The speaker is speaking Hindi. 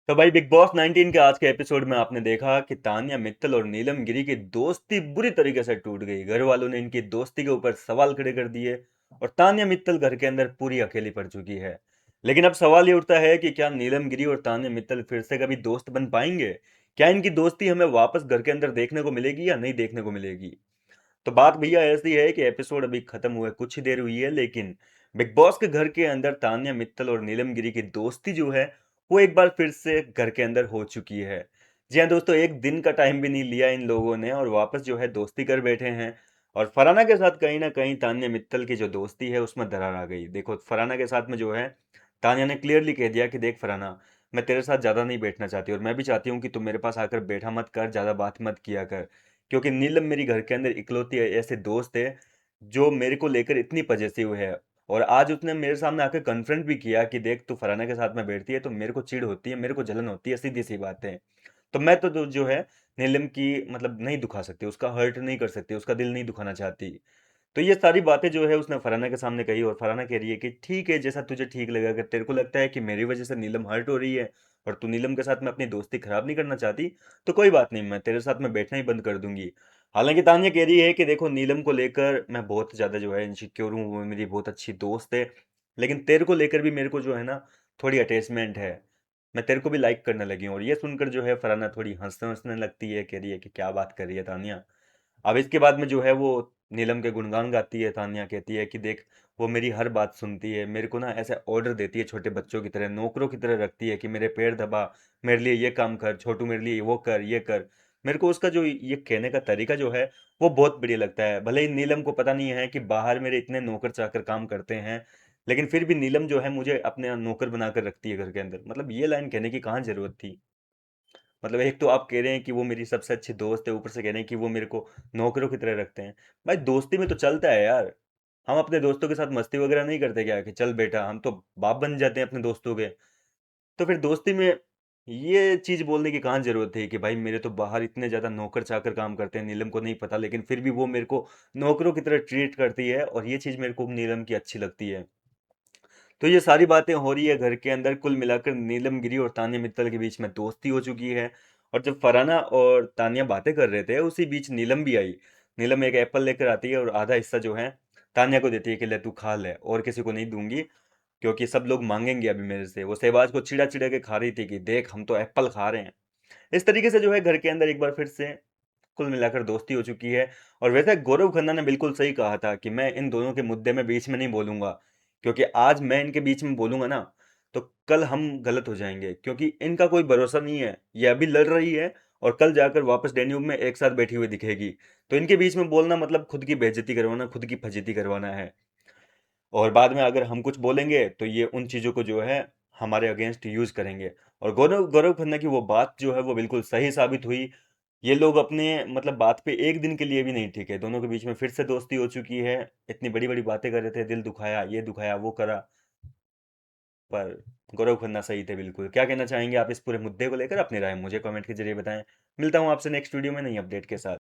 तो भाई बिग बॉस 19 के आज के एपिसोड में आपने देखा कि तान्या मित्तल और नीलम गिरी की दोस्ती बुरी तरीके से टूट गई। घर वालों ने इनकी दोस्ती के ऊपर सवाल खड़े कर दिए और तान्या मित्तल घर के अंदर पूरी अकेली पड़ चुकी है। लेकिन अब सवाल ये उठता है कि क्या नीलम गिरी और तान्या मित्तल फिर से कभी दोस्त बन पाएंगे? क्या इनकी दोस्ती हमें वापस घर के अंदर देखने को मिलेगी या नहीं देखने को मिलेगी? तो बात भैया ऐसी है कि एपिसोड अभी खत्म हुए कुछ ही देर हुई है, लेकिन बिग बॉस के घर के अंदर तान्या मित्तल और नीलम गिरी की दोस्ती जो है वो एक बार फिर से घर के अंदर हो चुकी है। जी हाँ दोस्तों, एक दिन का टाइम भी नहीं लिया इन लोगों ने और वापस जो है दोस्ती कर बैठे हैं। और फराना के साथ कहीं ना कहीं तान्या मित्तल की जो दोस्ती है उसमें दरार आ गई। देखो, फराना के साथ में जो है तान्या ने क्लियरली कह दिया कि देख फराना, मैं तेरे साथ ज़्यादा नहीं बैठना चाहती और मैं भी चाहती हूँ कि तुम मेरे पास आकर बैठा मत कर, ज़्यादा बात मत किया कर। क्योंकि नीलम मेरी घर के अंदर इकलौती ऐसे दोस्त है जो मेरे को लेकर इतनी पजेसिव है। और आज उसने मेरे सामने आकर कन्फ्रंट भी किया कि देख, तू फराना के साथ में बैठती है तो मेरे को चिढ़ होती है, मेरे को जलन होती है, सीधी सी बात है। तो मैं तो जो है नीलम की मतलब नहीं दुखा सकती, उसका हर्ट नहीं कर सकती, उसका दिल नहीं दुखाना चाहती। तो ये सारी बातें जो है उसने फराना के सामने कही और फराना कह रही है कि ठीक है, जैसा तुझे ठीक लगा। अगर तेरे को लगता है कि मेरी वजह से नीलम हर्ट हो रही है और तू नीलम के साथ में अपनी दोस्ती खराब नहीं करना चाहती, तो कोई बात नहीं, मैं तेरे साथ में बैठना ही बंद कर दूंगी। हालांकि तान्या कह रही है कि देखो, नीलम को लेकर मैं बहुत ज़्यादा जो है इनसिक्योर हूँ, वो मेरी बहुत अच्छी दोस्त है। लेकिन तेरे को लेकर भी मेरे को जो है ना थोड़ी अटैचमेंट है, मैं तेरे को भी लाइक करने लगी हूँ। और ये सुनकर जो है फराना थोड़ी हंसने हंसने लगती है, कह रही है कि क्या बात कर रही है तान्या। अब इसके बाद में जो है वो नीलम के गुणगान गाती है। तान्या कहती है कि देख, वो मेरी हर बात सुनती है, मेरे को ना ऐसे ऑर्डर देती है, छोटे बच्चों की तरह, नौकरों की तरह रखती है कि मेरे पैर दबा, मेरे लिए ये काम कर, छोटू मेरे लिए वो कर, ये कर। मेरे को उसका जो ये कहने का तरीका जो है वो बहुत बढ़िया लगता है। भले ही नीलम को पता नहीं है कि बाहर मेरे इतने नौकर चाकर काम करते हैं, लेकिन फिर भी नीलम जो है मुझे अपने नौकर बनाकर रखती है घर के अंदर। मतलब ये लाइन कहने की कहाँ जरूरत थी? मतलब एक तो आप कह रहे हैं कि वो मेरी सबसे अच्छी दोस्त है, ऊपर से कह रहे हैं कि वो मेरे को नौकरों की तरह रखते हैं। भाई दोस्ती में तो चलता है यार। हम अपने दोस्तों के साथ मस्ती वगैरह नहीं करते क्या कि चल बेटा, हम तो बाप बन जाते हैं अपने दोस्तों के। तो फिर दोस्ती में ये चीज बोलने की कहाँ जरूरत है कि भाई मेरे तो बाहर इतने ज्यादा नौकर चाकर काम करते हैं, नीलम को नहीं पता, लेकिन फिर भी वो मेरे को नौकरों की तरह ट्रीट करती है और ये चीज मेरे को नीलम की अच्छी लगती है। तो ये सारी बातें हो रही है घर के अंदर। कुल मिलाकर नीलम गिरी और तान्या मित्तल के बीच में दोस्ती हो चुकी है। और जब फराना और तान्या बातें कर रहे थे उसी बीच नीलम भी आई। नीलम एक एप्पल लेकर आती है और आधा हिस्सा जो है तान्या को देती है कि ले तू खा ले, और किसी को नहीं दूंगी, क्योंकि सब लोग मांगेंगे अभी मेरे से। वो शहबाज को चिड़ा चिड़ा के खा रही थी कि देख, हम तो एप्पल खा रहे हैं। इस तरीके से जो है घर के अंदर एक बार फिर से कुल मिलाकर दोस्ती हो चुकी है। और वैसे गौरव खन्ना ने बिल्कुल सही कहा था कि मैं इन दोनों के मुद्दे में बीच में नहीं बोलूंगा, क्योंकि आज मैं इनके बीच में बोलूंगा ना तो कल हम गलत हो जाएंगे, क्योंकि इनका कोई भरोसा नहीं है। ये अभी लड़ रही है और कल जाकर वापस डेन्यूब में एक साथ बैठी हुई दिखेगी। तो इनके बीच में बोलना मतलब खुद की बेइज्जती करवाना, खुद की फजीती करवाना है। और बाद में अगर हम कुछ बोलेंगे तो ये उन चीज़ों को जो है हमारे अगेंस्ट यूज करेंगे। और गौरव गौरव खन्ना की वो बात जो है वो बिल्कुल सही साबित हुई। ये लोग अपने मतलब बात पे एक दिन के लिए भी नहीं टिके, दोनों के बीच में फिर से दोस्ती हो चुकी है। इतनी बड़ी बड़ी बातें कर रहे थे, दिल दुखाया, ये दुखाया, वो करा, पर गौरव खन्ना सही थे बिल्कुल। क्या कहना चाहेंगे आप इस पूरे मुद्दे को लेकर? अपनी राय मुझे कमेंट के जरिए बताएं। मिलता हूँ आपसे नेक्स्ट वीडियो में नई अपडेट के साथ।